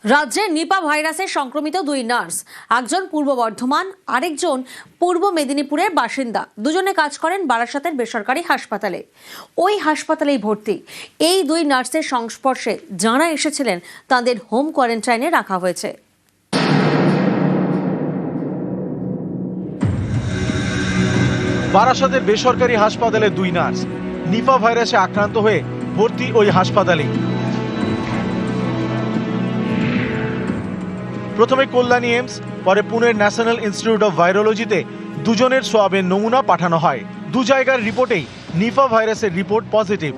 রাজ্যে নিপা ভাইরাসে সংক্রমিত দুই নার্স, একজন পূর্ব বর্ধমান, আরেকজন পূর্ব মেদিনীপুরের বাসিন্দা। দুজনে কাজ করেন বারাসাতের বেসরকারি হাসপাতালে। ওই হাসপাতালেই ভর্তি এই দুই নার্সের সংস্পর্শে যাঁরা এসেছিলেন তাদের হোম কোয়ারেন্টাইনে রাখা হয়েছে। বারাসাতের বেসরকারি হাসপাতালে দুই নার্স নিপা ভাইরাসে আক্রান্ত হয়ে ভর্তি ওই হাসপাতালে। প্রথমে কল্যাণী এমস, পরে পুনের ন্যাশনাল ইনস্টিটিউট অফ ভাইরোলজিতে দুজনের সোয়াবের নমুনা পাঠানো হয়। দু জায়গার রিপোর্টেই নিপা ভাইরাসের রিপোর্ট পজিটিভ।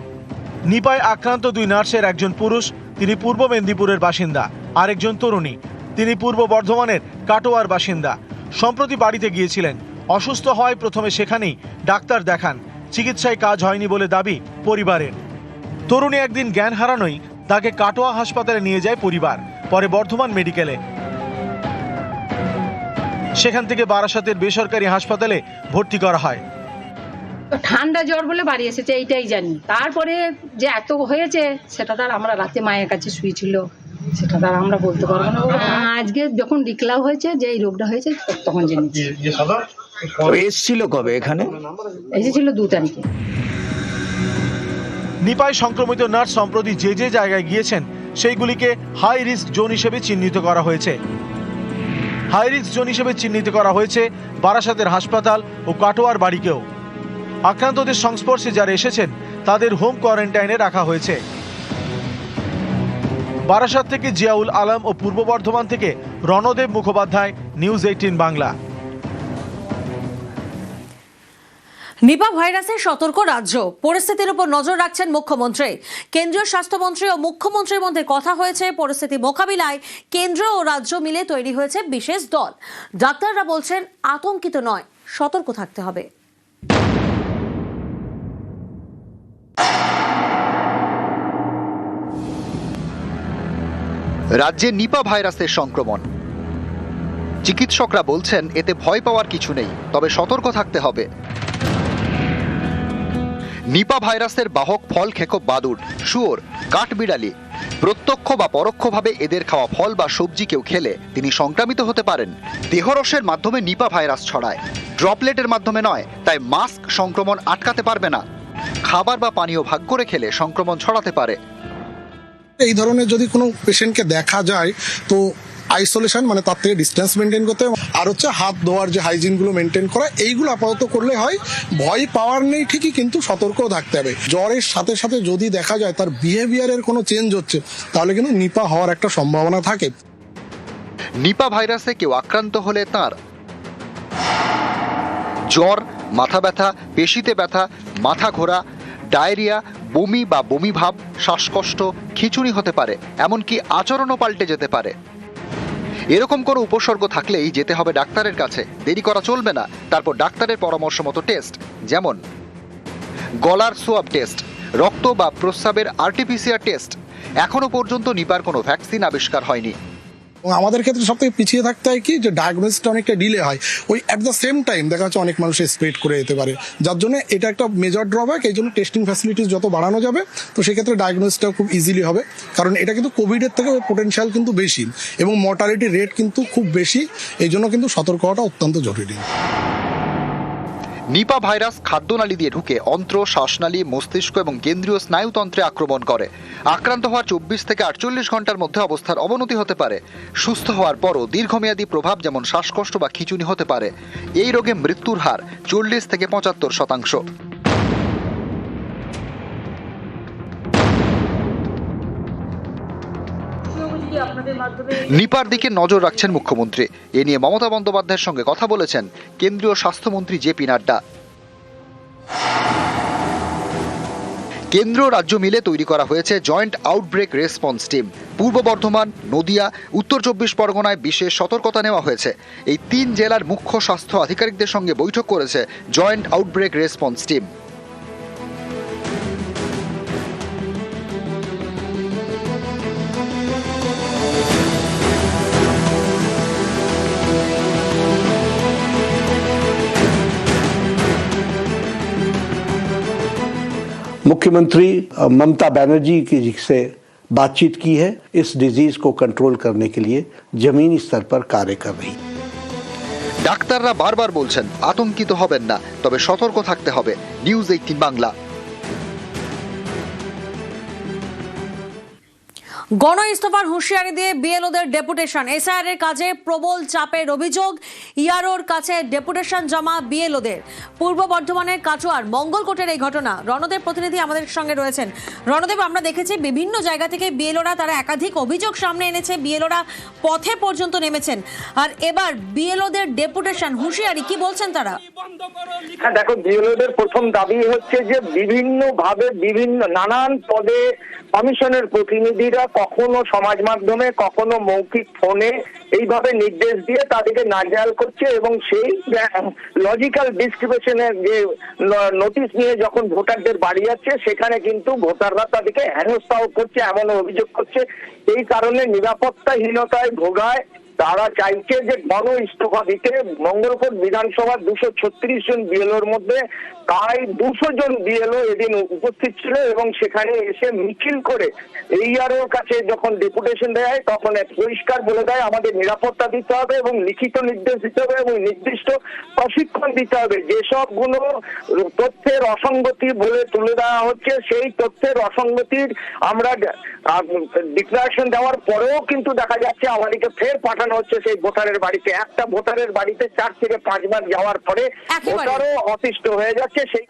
নিপায় আক্রান্ত দুই নার্সের একজন পুরুষ, তিনি পূর্ব মেদিনীপুরের বাসিন্দা, আরেকজন তরুণী, তিনি পূর্ব বর্ধমানের কাটোয়ার বাসিন্দা। সম্প্রতি বাড়িতে গিয়েছিলেন, অসুস্থ হয় প্রথমে সেখানেই ডাক্তার দেখান, চিকিৎসায় কাজ হয়নি বলে দাবি পরিবারের। তরুণী একদিন জ্ঞান হারানোই তাকে কাটোয়া হাসপাতালে নিয়ে যায় পরিবার, পরে বর্ধমান মেডিকেলে, সেখান থেকে বারাসাতের বেসরকারি হাসপাতালে ভর্তি করা হয়। ঠান্ডা জ্বর বলে বাড়ি এসেছে এইটাই জানি, তারপরে যে এত হয়েছে সেটা তার আমরা রাতে মায়ের কাছে শুয়েছিল, সেটা তার আমরা বলতে পারবো না। আজকে যখন ডিক্লার হয়েছে যে এই রোগটা হয়েছে তখন জেনেছি। এসেছিল কবে এখানে? এসেছিল 2 তারিখে। নিপায় সংক্রমিত নার্স সম্প্রতি যে যে জায়গায় গিয়েছেন সেইগুলিকে হাই রিস্ক জোন হিসেবে চিহ্নিত করা হয়েছে। হাই রিস্ক জোন হিসেবে চিহ্নিত করা হয়েছে বারাসাতের হাসপাতাল ও কাটোয়ার বাড়িকেও। আক্রান্তদের সংস্পর্শে যারা এসেছেন তাদের হোম কোয়ারেন্টাইনে রাখা হয়েছে। বারাসাত থেকে জিয়াউল আলম ও পূর্ব বর্ধমান থেকে রণদেব মুখোপাধ্যায়, নিউজ 18 বাংলা। নিপা ভাইরাসে সতর্ক রাজ্য, পরিস্থিতির উপর নজর রাখছেন মুখ্যমন্ত্রী। কেন্দ্রীয় স্বাস্থ্যমন্ত্রী ও মুখ্যমন্ত্রীর মধ্যে কথা হয়েছে। পরিস্থিতি মোকাবিলায় কেন্দ্র ও রাজ্য মিলে তৈরি হয়েছে বিশেষ দল। ডাক্তাররা বলছেন আতঙ্কিত নয়, সতর্ক থাকতে হবে। রাজ্যে নিপা ভাইরাসের সংক্রমণ, চিকিৎসকরা বলছেন এতে ভয় পাওয়ার কিছু নেই, তবে সতর্ক থাকতে হবে। নিপা ভাইরাসের বাহক ফল খেকো বাদুড়, শুয়োর, কাঠবিড়ালি, প্রত্যক্ষ বা পরোক্ষভাবে এদের খাওয়া ফল বা সবজি কেউ খেলে তিনি সংক্রামিত হতে পারেন। দেহরসের মাধ্যমে নিপা ভাইরাস ছড়ায়, ড্রপলেটের মাধ্যমে নয়, তাই মাস্ক সংক্রমণ আটকাতে পারবে না। খাবার বা পানীয় ভাগ করে খেলে সংক্রমণ ছড়াতে পারে। এই ধরনের যদি কোনো পেশেন্টকে দেখা যায় তো আইসোলেশন মানে তার থেকে ডিস্টেন্স মেনটেন করতে হবে, আর হচ্ছে হাত ধোয়ার যে হাইজিনগুলো মেনটেন করা, এইগুলো আপাতত করলে হয়। ভয় পাওয়ার নেই ঠিকই, কিন্তু সতর্কও থাকতে হবে। জ্বরের সাথে সাথে যদি দেখা যায় তার বিহেভিয়ারের কোনো চেঞ্জ হচ্ছে তাহলে কিন্তু নিপা হওয়ার একটা সম্ভাবনা থাকে। নিপা ভাইরাসে কেউ আক্রান্ত হলে তার জ্বর, মাথা ব্যথা, পেশিতে ব্যথা, মাথা ঘোরা, ডায়রিয়া, বমি বা বমি ভাব, শ্বাসকষ্ট, খিঁচুনি হতে পারে, এমনকি আচরণও পাল্টে যেতে পারে। এরকম কোনো উপসর্গ থাকলেই যেতে হবে ডাক্তারের কাছে, দেরি করা চলবে না। তারপর ডাক্তারের পরামর্শ মতো টেস্ট, যেমন গলার সোয়াব টেস্ট, রক্ত বা প্রস্রাবের আরটিপিসিআর টেস্ট। এখনো পর্যন্ত নিপার কোনো ভ্যাকসিন আবিষ্কার হয়নি। আমাদের ক্ষেত্রে সব থেকে পিছিয়ে থাকতে হয় কি, যে ডায়াগনোসিসটা অনেকটা ডিলে হয়। ওই অ্যাট দ্য সেম টাইম দেখা যাচ্ছে অনেক মানুষের স্প্রেড করে যেতে পারে, যার জন্য এটা একটা মেজর ড্রব্যাক। এই জন্য টেস্টিং ফ্যাসিলিটিস যত বাড়ানো যাবে তো সেক্ষেত্রে ডায়াগনোসিসটাও খুব ইজিলি হবে, কারণ এটা কিন্তু কোভিডের থেকে পোটেনশিয়াল কিন্তু বেশি এবং মর্টালিটি রেট কিন্তু খুব বেশি। এই জন্য কিন্তু সতর্ক হওয়াটা অত্যন্ত জরুরি। নিপা ভাইরাস খাদ্যনালী দিয়ে ঢুকে অন্ত্র, শ্বাসনালী, মস্তিষ্ক এবং কেন্দ্রীয় স্নায়ুতন্ত্রে আক্রমণ করে। আক্রান্ত হওয়ার 24 থেকে 48 ঘন্টার মধ্যে অবস্থার অবনতি হতে পারে। সুস্থ হওয়ার পরও দীর্ঘমেয়াদী প্রভাব যেমন শ্বাসকষ্ট বা খিঁচুনি হতে পারে। এই রোগে মৃত্যুর হার 40 থেকে 75%। নিপার দিকে নজর রাখছেন মুখ্যমন্ত্রী। এ নিয়ে মমতা বন্দ্যোপাধ্যায়ের সঙ্গে কথা বলেছেন কেন্দ্রীয় স্বাস্থ্যমন্ত্রী জেপি নাড্ডা। কেন্দ্র রাজ্য মিলে তৈরি করা হয়েছে জয়েন্ট আউটব্রেক রেসপন্স টিম। পূর্ব বর্ধমান, নদিয়া, উত্তর 24 পরগনায় বিশেষ সতর্কতা নেওয়া হয়েছে। এই 3 জেলার মুখ্য স্বাস্থ্য আধিকারিকদের সঙ্গে বৈঠক করেছে জয়েন্ট আউটব্রেক রেসপন্স টিম। मुख्यमंत्री ममता बनर्जी की से बातचीत की है, इस डिजीज को कंट्रोल करने के लिए जमीनी स्तर पर कार्य कर रही। ডাক্তাররা বারবার বলছেন আতঙ্কিত হবেন না, তবে সতর্ক থাকতে হবে। নিউজ 18 বাংলা। গণ ইস্তফার হুঁশিয়ারি দিয়ে বিএলওদের ডেপুটেশন, এসআইআর এর কাজে প্রবল চাপের অভিযোগ। ইআরওর কাছে ডেপুটেশন জমা বিএলওদের। পূর্ব বর্ধমানের কাটোয়ার মঙ্গলকোটের এই ঘটনা। রণদেব প্রতিনিধি আমাদের সঙ্গে রয়েছেন। রণদেব, আমরা দেখেছি বিভিন্ন জায়গা থেকে বিএলওরা তারা একাধিক অভিযোগ সামনে এনেছে, বিএলওরা পথে পর্যন্ত নেমেছেন, আর এবার বিএলওদের ডেপুটেশন হুঁশিয়ারি, কি বলছেন তারা? হ্যাঁ দেখো, বিএলওদের প্রথম দাবি হচ্ছে যে বিভিন্নভাবে বিভিন্ন নানান পদে কমিশনের প্রতিনিধিরা কখনো সমাজ মাধ্যমে কখনো মৌখিক ফোনে এইভাবে নির্দেশ দিয়ে তাদেরকে নাজেহাল করছে, এবং সেই লজিক্যাল ডিসক্রিপশনের যে নোটিশ নিয়ে যখন ভোটারদের বাড়ি যাচ্ছে সেখানে কিন্তু ভোটাররা তাদেরকে হেনস্থাও করছে, এমন অভিযোগ করছে। এই কারণে নিরাপত্তাহীনতায় ভোগায়। তারা চাইছে যে গণ ইস্তফা দিতে। মঙ্গলকোট বিধানসভার 236 জন বিএলওর মধ্যে প্রায় 200 জন বিএলও এদিন উপস্থিত ছিল, এবং সেখানে এসে মিছিল করে এইআরওর কাছে যখন ডেপুটেশন দেয় তখন পরিষ্কার বলে দেয় আমাদের নিরাপত্তা দিতে হবে এবং লিখিত নির্দেশ দিতে হবে এবং নির্দিষ্ট প্রশিক্ষণ দিতে হবে। যেসবগুলো তথ্যের অসঙ্গতি বলে তুলে দেওয়া হচ্ছে, সেই তথ্যের অসঙ্গতির আমরা ডিক্লারেশন দেওয়ার পরেও কিন্তু দেখা যাচ্ছে আমাদেরকে ফের পাঠানো হচ্ছে সেই ভোটারের বাড়িতে। একটা ভোটারের বাড়িতে 4 থেকে 5 বার যাওয়ার পরে ভোটারও অতিষ্ঠ হয়ে যাচ্ছে। সেই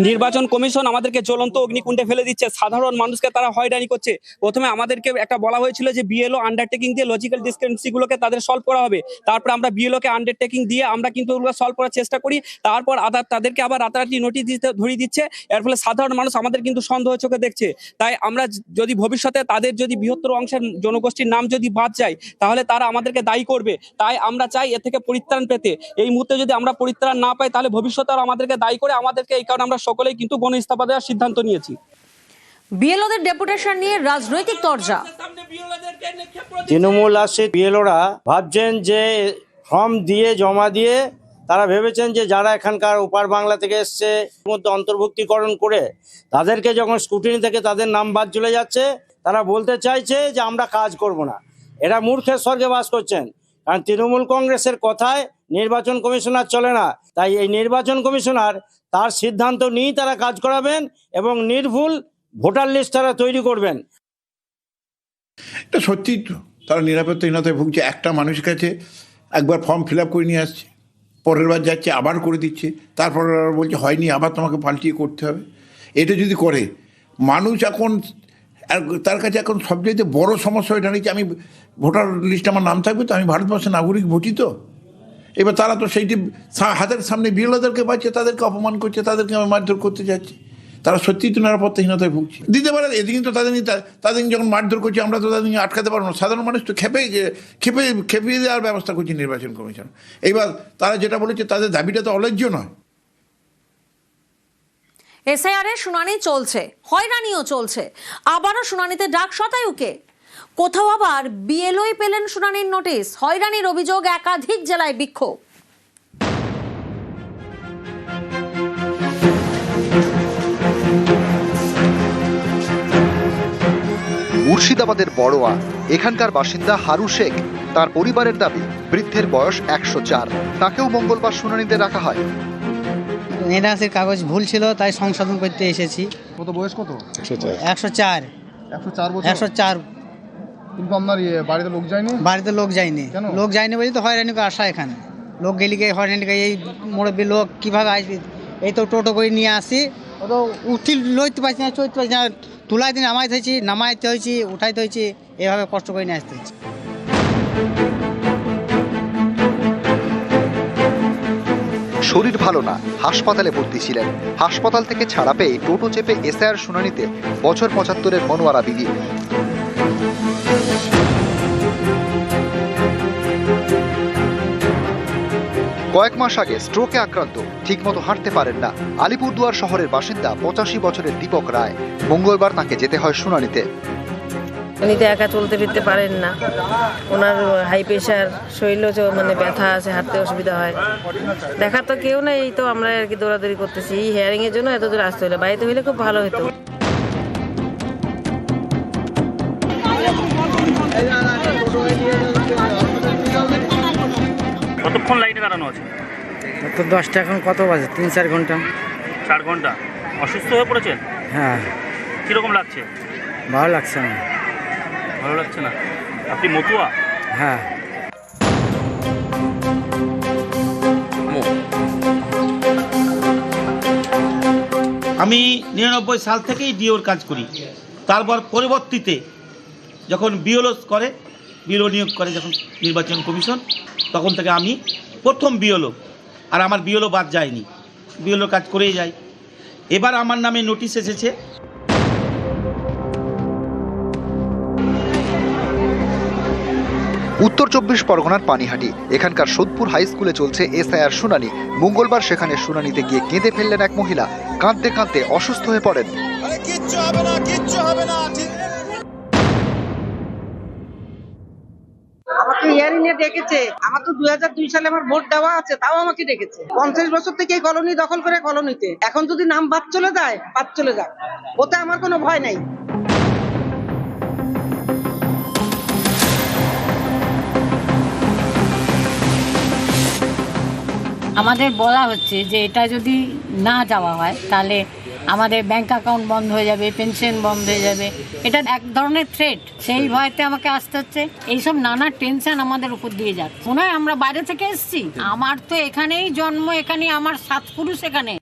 নির্বাচন কমিশন আমাদেরকে জ্বলন্ত অগ্নিকুণ্ডে ফেলে দিচ্ছে, সাধারণ মানুষকে তারা হয়রানি করছে। প্রথমে আমাদেরকে একটা বলা হয়েছিল যে বিএলও আন্ডারটেকিং দিয়ে লজিক্যাল ডিসক্রিপেন্সি গুলোকে তাদের সলভ করা হবে, তারপর আমরা বিএলও কে আন্ডারটেকিং দিয়ে আমরা কিন্তু ওগুলো সলভ করার চেষ্টা করি, তারপর তাদেরকে আবার রাতারাতি নোটিশ দিতে ধরিয়ে দিচ্ছে। এর ফলে সাধারণ মানুষ আমাদের কিন্তু সন্দেহ চোখে দেখছে। তাই আমরা যদি ভবিষ্যতে তাদের যদি বৃহত্তর অংশের জনগোষ্ঠীর নাম যদি বাদ যায় তাহলে তারা আমাদেরকে দায়ী করবে। তাই আমরা চাই এ থেকে পরিত্রাণ পেতে। এই মুহূর্তে যদি আমরা পরিত্রাণ না পাই তাহলে ভবিষ্যতে আমাদেরকে দায়ী করে আমাদেরকে, এই কারণে আমরা সকলেই কিন্তু গণ ইস্তফা দেওয়ার সিদ্ধান্ত নিয়েছি। বিএলওদের ডেপুটেশন নিয়ে রাজনৈতিক তরজা। তৃণমূল আসে, বিএলওরা ভাবছেন যে ফর্ম দিয়ে জমা দিয়ে তারা ভেবেছেন যে যারা এখানকার ওপার বাংলা থেকে এসছে মধ্যে অন্তর্ভুক্তিকরণ করে তাদেরকে যখন স্ক্রুটিনি থেকে তাদের নাম বাদ চলে যাচ্ছে, তারা বলতে চাইছে যে আমরা কাজ করব না। এরা মূর্খের স্বর্গে বাস করছেন, কারণ তৃণমূল কংগ্রেসের কথায় নির্বাচন কমিশনার চলে না। তাই এই নির্বাচন কমিশনার তার সিদ্ধান্ত নিয়েই তারা কাজ করাবেন এবং নির্ভুল ভোটার লিস্ট তারা তৈরি করবেন। এটা সত্যি তো, তারা নিরাপত্তাহীনতায় ভুগছে। একটা মানুষের কাছে একবার ফর্ম ফিল আপ করে নিয়ে আসছে, পরের বার যাচ্ছে আবার করে দিচ্ছে, তারপর বলছে হয়নি, আবার তোমাকে পাল্টিয়ে করতে হবে। এটা যদি করে মানুষ এখন, তার কাছে এখন সবচেয়ে বড় সমস্যা এটা নিচ্ছে, আমি ভোটার লিস্টে আমার নাম থাকবে তো, আমি ভারতবর্ষের নাগরিক ভোটি তো। এবার তারা তো সেইটি হাতের সামনে বিরোধীদেরকে পাচ্ছে, তাদেরকে অপমান করছে, তাদেরকে মারধর করতে যাচ্ছে। তারা সত্যিই তো নিরাপত্তাহীনতায় ভুগছে। দিতে পারে এদিকে তো তাদের যখন মারধর করছে আমরা তো তাদেরকে আটকাতে পারবো না। সাধারণ মানুষ তো খেপিয়ে দেওয়ার ব্যবস্থা করছে নির্বাচন কমিশন। এইবার তারা যেটা বলেছে তাদের দাবিটা তো অন্যায্য নয়। এসআইআর এর শুনানি চলছে, হয়রানিও চলছে, আবারও শুনানিতে ডাক শতায়ুকে। কোথাও আবার বিএলওই পেলেন শুনানির নোটিশ। হয়রানির অভিযোগ, একাধিক জেলায় বিক্ষোভ। মুর্শিদাবাদের বড়োয়া এখানকার বাসিন্দা হারু শেখ। তার পরিবারের দাবি বৃদ্ধের বয়স 104, তাকেও মঙ্গলবার শুনানিতে রাখা হয়। এনআরসির কাগজ ভুল ছিল, তাই সংশোধন করতে এসেছি। কত বয়স কত? 104 104। কিন্তু আপনার বাড়িতে লোক যায়নি? বাড়িতে লোক যায়নি। লোক যায়নি বলে তো হয়রানি আসা। এখানে লোক গেলি হয়রানি, এই মুরব্বী লোক কিভাবে আসবি? এই তো টোটো করে নিয়ে আসি, ও তো উঠি লইতে পারছি না, চলতে পারছি না, তুলাই দিন নামাইতে হয়েছি, উঠাইতে হয়েছি, এভাবে কষ্ট করে নিয়ে আসতে হয়েছে। শরীর ভালো না, হাসপাতালে ভর্তি ছিলেন। হাসপাতাল থেকে ছাড়া পেয়ে টোটো চেপে এসআইআর শুনানিতে বছর 75-এর মনোয়ারা বিবি। কয়েক মাস আগে স্ট্রোকে আক্রান্ত, ঠিকমতো হাঁটতে পারেন না। আলিপুরদুয়ার শহরের বাসিন্দা 85 বছরের দীপক রায়। মঙ্গলবার তাকে যেতে হয় শুনানিতে। উনি তো একা চলতে ফিরতে পারেন না, ওনার হাই প্রেশার, শরীরও মানে ব্যথা আছে, হাঁটতে অসুবিধা হয়। দেখার তো কেউ নাই, এই তো আমরা আর কি দৌড়াদৌড়ি করতেছি। এই হেয়ারিং এর জন্য এত দূর আসতে হলো, বাড়িতে হইলে খুব ভালো হতো। কতক্ষণ লাইনে দাঁড়ানো আছে? তো 10টা, এখন কত বাজে? 3-4 ঘন্টা। 4 ঘন্টা। অসুস্থ হয়ে পড়েছেন? হ্যাঁ। কিরকম লাগছে? ভালো লাগছে না। ভালো লাগছে না? আপনি মতুয়া? হ্যাঁ। আমি 99 সাল থেকেই ডিওর কাজ করি। তারপর পরবর্তীতে যখন বিএলও নিয়োগ করে যখন নির্বাচন কমিশন, তখন থেকে আমি প্রথম বিএলও, আর আমার বিএলও বাদ যায়নি, বিএলও কাজ করেই যাই। এবার আমার নামে নোটিশ এসেছে। উত্তর 24 পরগনার পানিহাটি এখানকার সোদপুর হাই স্কুলে চলছে এসআইআর শুনানি। মঙ্গলবার সেখানে শুনানিতে গিয়ে কেঁদে ফেললেন এক মহিলা। কাঁদতে কাঁদতে অসুস্থ হয়ে পড়েন। আমাকে হিয়ারিং এ ডেকেছে। আমার তো 2002 সালে আমার ভোট দেওয়া আছে, তাও আমাকে ডেকেছে। 50 বছর থেকে এই কলোনি দখল করে কলোনিতে, এখন যদি নাম বাদ চলে যায়, বাদ চলে যাক, ওতে আমার কোনো ভয় নাই। আমাদের বলা হচ্ছে যে এটা যদি না যাওয়া হয় তাহলে আমাদের ব্যাংক অ্যাকাউন্ট বন্ধ হয়ে যাবে, পেনশন বন্ধ হয়ে যাবে। এটা এক ধরনের থ্রেট, সেই ভয়তে আমাকে আসতে হচ্ছে। এইসব নানা টেনশন আমাদের উপর দিয়ে যাচ্ছে। মনে হয় আমরা বাইরে থেকে এসেছি। আমার তো এখানেই জন্ম, এখানেই আমার 7 পুরুষ এখানে।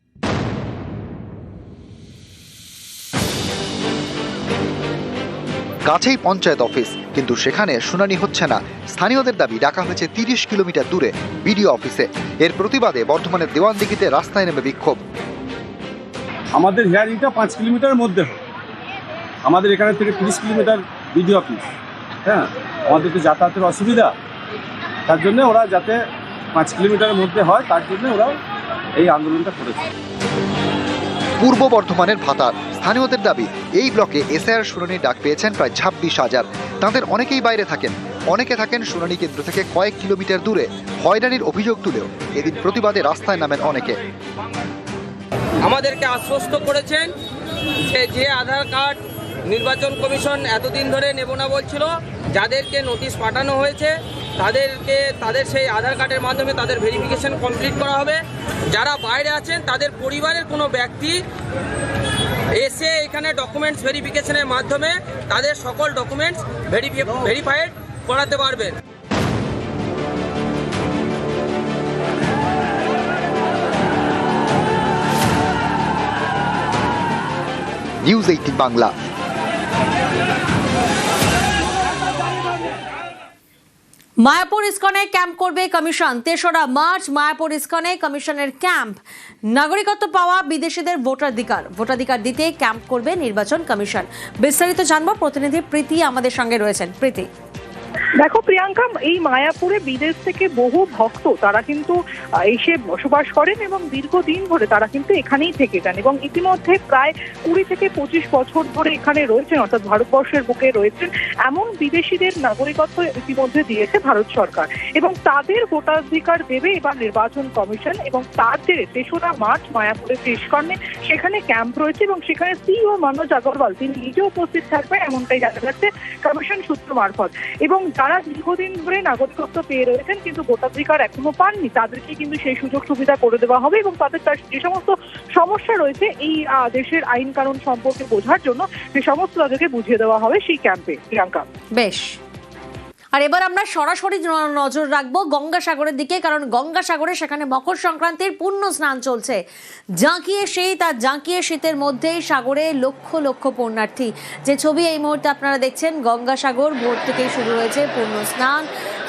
কাছেই পঞ্চায়েত অফিস, কিন্তু সেখানে শুনানি হচ্ছে না। স্থানীয়দের দাবি ডাকা হয়েছে 30 কিলোমিটার দূরে বিডিও অফিসে। এর প্রতিবাদে বর্ধমানের দেওয়ানদিঘিতে রাস্তায় নেমে বিক্ষোভ। আমাদের হিয়ারিংটা 5 কিলোমিটারের মধ্যে হয়। আমাদের এখানে থেকে 30 কিলোমিটার বিডিও অফিস। হ্যাঁ, আমাদের তো যাতায়াতের অসুবিধা, তার জন্য ওরা যাতে 5 কিলোমিটারের মধ্যে হয়, তার জন্য ওরা এই আন্দোলনটা করেছে। পূর্ব বর্ধমানের ভাতার স্থানীয়দের দাবি, এই ব্লকে এসআইআর শুনানির ডাক পেয়েছেন প্রায় 26,000। তাদের অনেকেই বাইরে থাকেন, অনেকে থাকেন শুনানি কেন্দ্র থেকে কয়েক কিলোমিটার দূরে। হয়রানির অভিযোগ তুলেও এদিন প্রতিবাদে রাস্তায় নামেন অনেকে। আমাদেরকে আশ্বস্ত করেছেন যে আধার কার্ড নির্বাচন কমিশন এতদিন ধরে নেব না বলছিল, যাদেরকে নোটিশ পাঠানো হয়েছে তাদের সেই আধার কার্ডের মাধ্যমে তাদের ভেরিফিকেশন কমপ্লিট করা হবে। যারা বাইরে আছেন তাদের পরিবারের কোনো ব্যক্তি এসে এখানে ডকুমেন্টস ভেরিফিকেশনের মাধ্যমে তাদের সকল ডকুমেন্টস ভেরিফাইড করাতে পারবেন। নিউজ 18 বাংলা। মায়াপুর ইস্কনে ক্যাম্প করবে কমিশন। 3রা মার্চ মায়াপুর ইস্কনে কমিশনের ক্যাম্প। নাগরিকত্ব পাওয়া বিদেশিদের ভোটাধিকার দিতে ক্যাম্প করবে নির্বাচন কমিশন। বিস্তারিত জানবো, প্রতিনিধি প্রীতি আমাদের সঙ্গে রয়েছেন। প্রীতি। দেখো প্রিয়াঙ্কা, এই মায়াপুরে বিদেশ থেকে বহু ভক্ত তারা কিন্তু এসে বসবাস করেন এবং দীর্ঘদিন ধরে তারা কিন্তু এখানেই থেকে যান এবং ইতিমধ্যে প্রায় 20 থেকে 25 বছর ধরে এখানে রয়েছেন, অর্থাৎ ভারতবর্ষের বুকে রয়েছেন এমন বিদেশিদের নাগরিকত্ব ইতিমধ্যে দিয়েছে ভারত সরকার এবং তাদের ভোটাধিকার দেবে এবার নির্বাচন কমিশন। এবং তার জেরে 3রা মার্চ মায়াপুরের ইস্কনে সেখানে ক্যাম্প রয়েছে এবং সেখানে সিইও মনোজ আগরওয়াল তিনি নিজে উপস্থিত থাকবেন, এমনটাই জানা যাচ্ছে কমিশন সূত্র মারফত। এবং যারা দীর্ঘদিন ধরে নাগরিকত্ব পেয়ে রয়েছেন কিন্তু ভোটাধিকার এখনো পাননি, তাদেরকে কিন্তু সেই সুযোগ সুবিধা করে দেওয়া হবে এবং তাদের যে সমস্ত সমস্যা রয়েছে এই দেশের আইন কানুন সম্পর্কে বোঝার জন্য সে সমস্ত তাদেরকে বুঝিয়ে দেওয়া হবে সেই ক্যাম্পে। প্রিয়াঙ্কা, বেশ। আর এবার আমরা সরাসরি নজর রাখবো গঙ্গাসাগরের দিকে, কারণ গঙ্গাসাগরে সেখানে মকর সংক্রান্তির পুণ্য স্নান চলছে। জাঁকিয়ে শীতের মধ্যেই সাগরে লক্ষ লক্ষ পুণ্যার্থী। যে ছবি এই মুহূর্তে আপনারা দেখছেন, গঙ্গাসাগর ভোর থেকেই শুরু হয়েছে পুণ্য স্নান।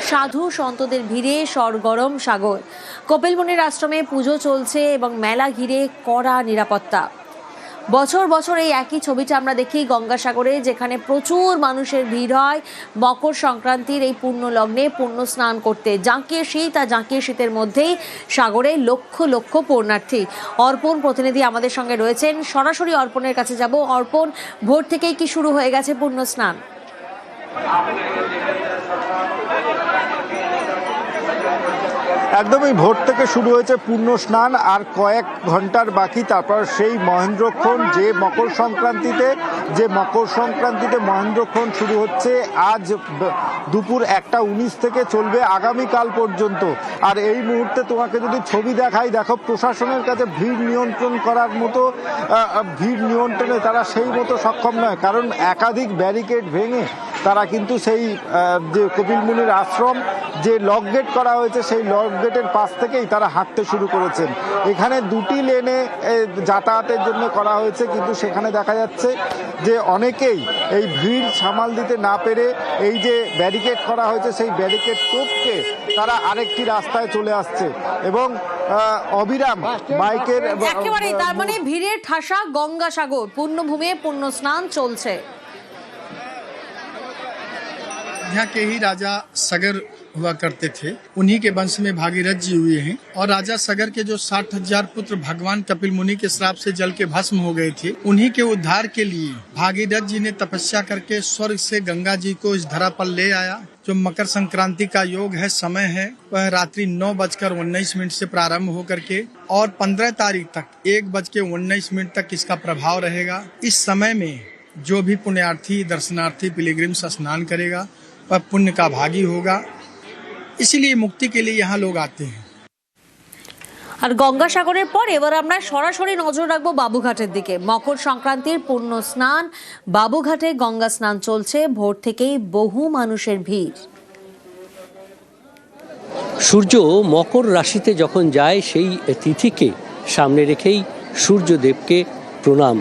সাধু সন্তদের ভিড়ে সরগরম সাগর। কপিল মুনির আশ্রমে পুজো চলছে এবং মেলা ঘিরে কড়া নিরাপত্তা। বছর বছর এই একই ছবিটা আমরা দেখি গঙ্গাসাগরে, যেখানে প্রচুর মানুষের ভিড় হয় মকর সংক্রান্তির এই পুণ্য লগ্নে পুণ্য স্নান করতে। জাঁকিয়ে শীতের মধ্যেই সাগরে লক্ষ লক্ষ পুণ্যার্থী। অর্পণ প্রতিনিধি আমাদের সঙ্গে রয়েছেন, সরাসরি অর্পণের কাছে যাব। অর্পণ, ভোর থেকেই কি শুরু হয়ে গেছে পুণ্য স্নান? একদমই ভোর থেকে শুরু হয়েছে পূর্ণ স্নান, আর কয়েক ঘন্টার বাকি, তারপর সেই মহেন্দ্রক্ষণ যে মকর সংক্রান্তিতে মহেন্দ্রক্ষণ শুরু হচ্ছে আজ দুপুর 1:19 থেকে চলবে আগামীকাল পর্যন্ত। আর এই মুহূর্তে তোমাকে যদি ছবি দেখাই, দেখো প্রশাসনের কাছে ভিড় নিয়ন্ত্রণে তারা সেই মতো সক্ষম নয়, কারণ একাধিক ব্যারিকেড ভেঙে তারা কিন্তু সেই যে কপিল মুনির আশ্রম যে লক গেট করা হয়েছে সেই লক গেটের পাশ থেকেই তারা হাঁটতে শুরু করেছেন। এখানে দুটি লেনে যাতায়াতের জন্য করা হয়েছে, কিন্তু সেখানে দেখা যাচ্ছে যে অনেকেই এই ভিড় সামাল দিতে না পেরে এই যে ব্যারিকেড করা হয়েছে সেই ব্যারিকেড টপকে তারা আরেকটি রাস্তায় চলে আসছে এবং অবিরাম বাইকের একেবারেই, তার মানে ভিড়ের ঠাসা গঙ্গাসাগর পুণ্যভূমি, পুণ্য স্নান চলছে। यहाँ के ही राजा सगर हुआ करते थे, उन्हीं के वंश में भागीरथ जी हुए हैं। और राजा सगर के जो 60,000 पुत्र भगवान कपिल मुनि के श्राप से जल के भस्म हो गए थे, उन्हीं के उद्धार के लिए भागीरथ जी ने तपस्या करके स्वर्ग से गंगा जी को इस धरा पर ले आया। जो मकर संक्रांति का योग है, समय है, वह रात्रि 9:19 से प्रारंभ होकर के और 15 तारीख तक 1:19 तक इसका प्रभाव रहेगा। इस समय में जो भी पुण्यार्थी, दर्शनार्थी, पिलग्रिम्स स्नान करेगा वह पुण्य का भागी होगा। इसीलिए मुक्ति के लिए यहाँ लोग आते हैं। আর গঙ্গাসাগরের পর এবার আমরা সরাসরি নজর রাখবো বাবুঘাটের দিকে। মকর সংক্রান্তির পূর্ণ স্নান, বাবুঘাটে গঙ্গা স্নান চলছে, ভোর থেকেই বহু মানুষের ভিড়। সূর্য মকর রাশিতে যখন যায় সেই তিথিকে সামনে রেখেই সূর্যদেবকে প্রণাম।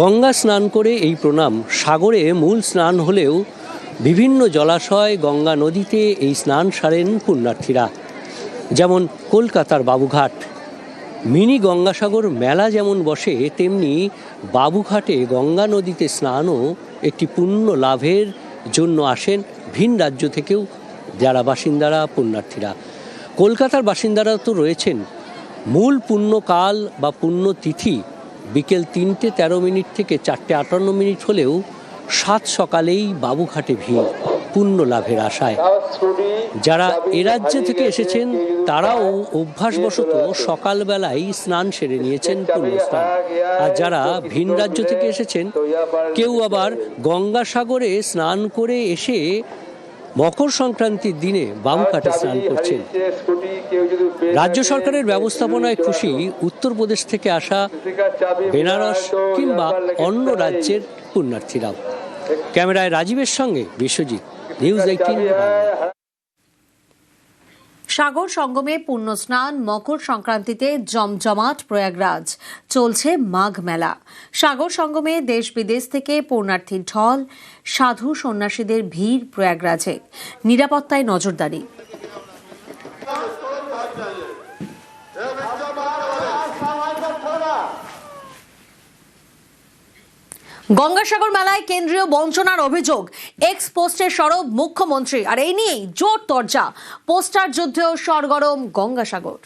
গঙ্গা স্নান করে এই প্রণাম। সাগরে মূল স্নান হলেও বিভিন্ন জলাশয়, গঙ্গা নদীতে এই স্নান সারেন পুণ্যার্থীরা। যেমন কলকাতার বাবুঘাট। মিনি গঙ্গাসাগর মেলা যেমন বসে, তেমনি বাবুঘাটে গঙ্গা নদীতে স্নানও একটি পুণ্য লাভের জন্য আসেন ভিন রাজ্য থেকেও যারা বাসিন্দারা, পুণ্যার্থীরা। কলকাতার বাসিন্দারা তো রয়েছেন। মূল পুণ্যকাল বা পুণ্যতিথি বিকেল 3:13 থেকে 4:58 হলেও সাত সকালেই বাবুঘাটে ভিড় পুণ্য লাভের আশায়। যারা এ রাজ্য থেকে এসেছেন তারাও অভ্যাসবশত সকালবেলায় স্নান সেরে নিয়েছেন পুণ্য স্নান। আর যারা ভিন রাজ্য থেকে এসেছেন, কেউ আবার গঙ্গাসাগরে স্নান করে এসে মকর সংক্রান্তির দিনে বাবুঘাটে স্নান করছেন। রাজ্য সরকারের ব্যবস্থাপনায় খুশি উত্তরপ্রদেশ থেকে আসা, বেনারস কিংবা অন্য রাজ্যের পুণ্যার্থীরাও। ক্যামেরায় রাজীবের সঙ্গে বিশ্বজিৎ, নিউজ 18 বাংলা। সাগর সঙ্গমে পুণ্য স্নান, মকর সংক্রান্তিতে জমজমাট প্রয়াগরাজ, চলছে মাঘ মেলা। সাগর সঙ্গমে দেশ বিদেশ থেকে পুণ্যার্থীর ঢল, সাধু সন্ন্যাসীদের ভিড় প্রয়াগরাজে। নিরাপত্তায় নজরদারি। গঙ্গাসাগর মেলায় কেন্দ্রীয় বঞ্চনার অভিযোগ, এক্স পোস্টের সরব মুখ্যমন্ত্রী। আর এই নিয়েই জোর তরজা, পোস্টার যুদ্ধেও সরগরম গঙ্গাসাগর।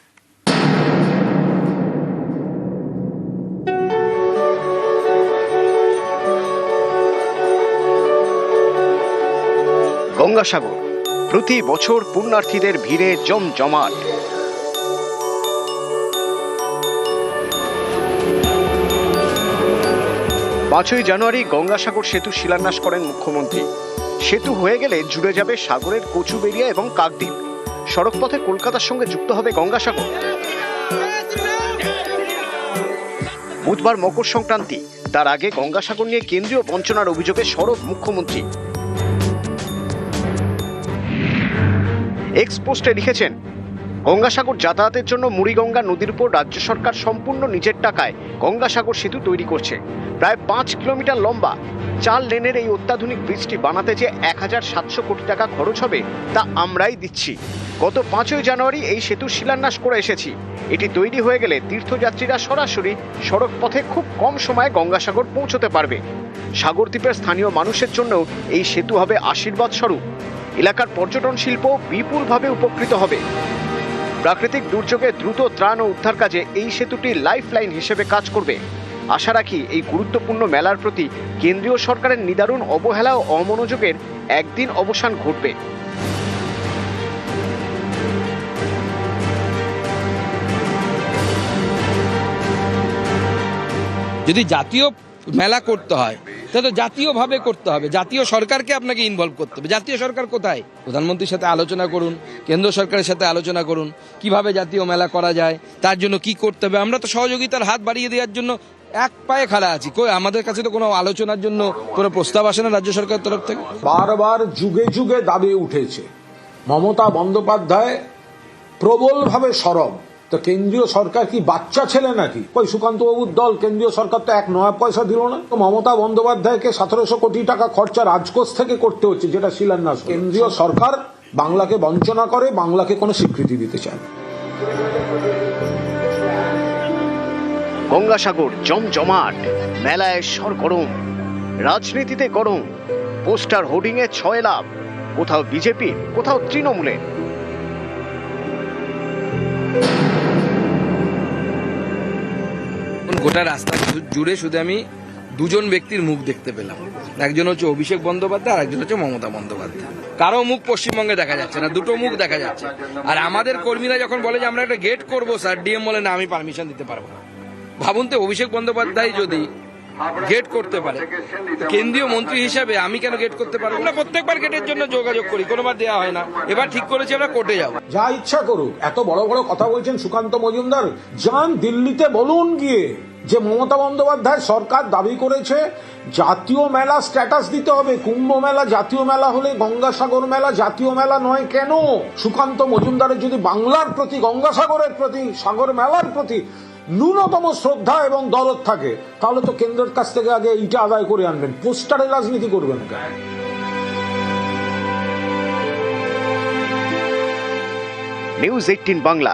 গঙ্গাসাগর প্রতি বছর পুণ্যার্থীদের ভিড়ে জমজমাট। 5ই জানুয়ারি গঙ্গাসাগর সেতু শিলান্যাস করেন মুখ্যমন্ত্রী। সেতু হয়ে গেলে জুড়ে যাবে সাগরের কচুবেড়িয়া এবং কাকদ্বীপ। সড়কপথে কলকাতার সঙ্গে যুক্ত হবে গঙ্গাসাগর। বুধবার মকর সংক্রান্তি, তার আগে গঙ্গাসাগর নিয়ে কেন্দ্রীয় বঞ্চনার অভিযোগে সরব মুখ্যমন্ত্রী। এক্স পোস্টে লিখেছেন, গঙ্গাসাগর যাতায়াতের জন্য মুড়িগঙ্গা নদীর উপর রাজ্য সরকার সম্পূর্ণ নিজের টাকায় গঙ্গাসাগর সেতু তৈরি করছে। প্রায় 5 কিলোমিটার লম্বা 4 লেনের এই অত্যাধুনিক ব্রিজটি বানাতে যে 1700 কোটি টাকা খরচ হবে তা আমরাই দিচ্ছি। গত 5ই জানুয়ারি এই সেতু শিলান্যাস করে এসেছি। এটি তৈরি হয়ে গেলে তীর্থযাত্রীরা সরাসরি সড়ক পথে খুব কম সময়ে গঙ্গাসাগর পৌঁছতে পারবে। সাগরদ্বীপের স্থানীয় মানুষের জন্যও এই সেতু হবে আশীর্বাদ স্বরূপ। এলাকার পর্যটন শিল্প বিপুলভাবে উপকৃত হবে। প্রাকৃতিক দুর্যোগে দ্রুত ত্রাণ ও উদ্ধার কাজে এই সেতুটি লাইফলাইন হিসেবে কাজ করবে। আশা রাখি এই গুরুত্বপূর্ণ মেলার প্রতি কেন্দ্রীয় সরকারের নিদারুণ অবহেলা ও অমনোযোগের একদিন অবসান ঘটবে। যদি জাতীয় মেলা করতে হয় তাহলে তো জাতীয়ভাবে করতে হবে, জাতীয় সরকারকে আপনাকে ইনভলভ করতে হবে। জাতীয় সরকার কোথায়? প্রধানমন্ত্রীর সাথে আলোচনা করুন, কেন্দ্র সরকারের সাথে আলোচনা করুন কিভাবে জাতীয় মেলা করা যায়, তার জন্য কি করতে হবে। আমরা তো সহযোগিতার হাত বাড়িয়ে দেওয়ার জন্য এক পায়ে খাড়া আছি। কই আমাদের কাছে তো কোনো আলোচনার জন্য কোনো প্রস্তাব আসে না রাজ্য সরকারের তরফ থেকে। বারবার যুগে যুগে দাবি উঠেছে, মমতা বন্দ্যোপাধ্যায় প্রবলভাবে সরব, তো কেন্দ্রীয় সরকার কি বাচ্চা ছেলে নাকি? ওই সুকান্তবাবুর দল কেন্দ্রীয় সরকার তো 1 নয়া পয়সা দিল না। তো মমতা বন্দ্যোপাধ্যায়কে 1700 কোটি টাকা খরচা রাজকোষ থেকে করতে হচ্ছে, যেটা শিলান্যাস। কেন্দ্রীয় সরকার বাংলাকে বঞ্চনা করে, বাংলাকে কোনো স্বীকৃতি দিতে চায় না। গঙ্গাসাগর জমজমাট, মেলায় সরগরম, রাজনীতিতে গরম, পোস্টার হোর্ডিংয়ে 6 লাভ, কোথাও বিজেপি কোথাও তৃণমূলের। গোটা রাস্তা জুড়ে শুধু আমি দুজন ব্যক্তির মুখ দেখতে পেলাম, একজন হচ্ছে অভিষেক বন্দ্যোপাধ্যায় আর একজন হচ্ছে মমতা বন্দ্যোপাধ্যায়। কারো মুখ পশ্চিমবঙ্গে দেখা যাচ্ছে না, দুটো মুখ দেখা যাচ্ছে। আর আমাদের কর্মীরা যখন বলে যে আমরা একটা গেট করবো স্যার, ডিএম বলে না আমি পারমিশন দিতে পারবো না। ভাবুন তো, অভিষেক বন্দ্যোপাধ্যায় যদি গেট করতে পারে, কেন্দ্রীয় মন্ত্রী হিসাবে আমি কেন গেট করতে পারবো না? প্রত্যেকবার গেটের জন্য যোগাযোগ করি, কোনোবার দেওয়া হয় না। এবার ঠিক করেছি আমরা কোর্টে যাবো। যা ইচ্ছা করুক, এত বড় বড় কথা বলছেন সুকান্ত মজুমদার, যান দিল্লিতে বলুন গিয়ে যে মমতা বন্দ্যোপাধ্যায় সরকার দাবি করেছে জাতীয় মেলা স্ট্যাটাস দিতে হবে। কুম্ভ মেলা জাতীয় মেলা হলে গঙ্গাসাগর মেলা জাতীয় মেলা নয় কেন? সুকান্ত মজুমদারের যদি বাংলার প্রতি, গঙ্গাসাগরের প্রতি, সাগর মেলার প্রতি ন্যূনতম শ্রদ্ধা এবং দরদ থাকে, তাহলে তো কেন্দ্রের কাছ থেকে আগে এইটা আদায় করে আনবেন, পোস্টারে রাজনীতি করবেন কেন? নিউজ 18 বাংলা।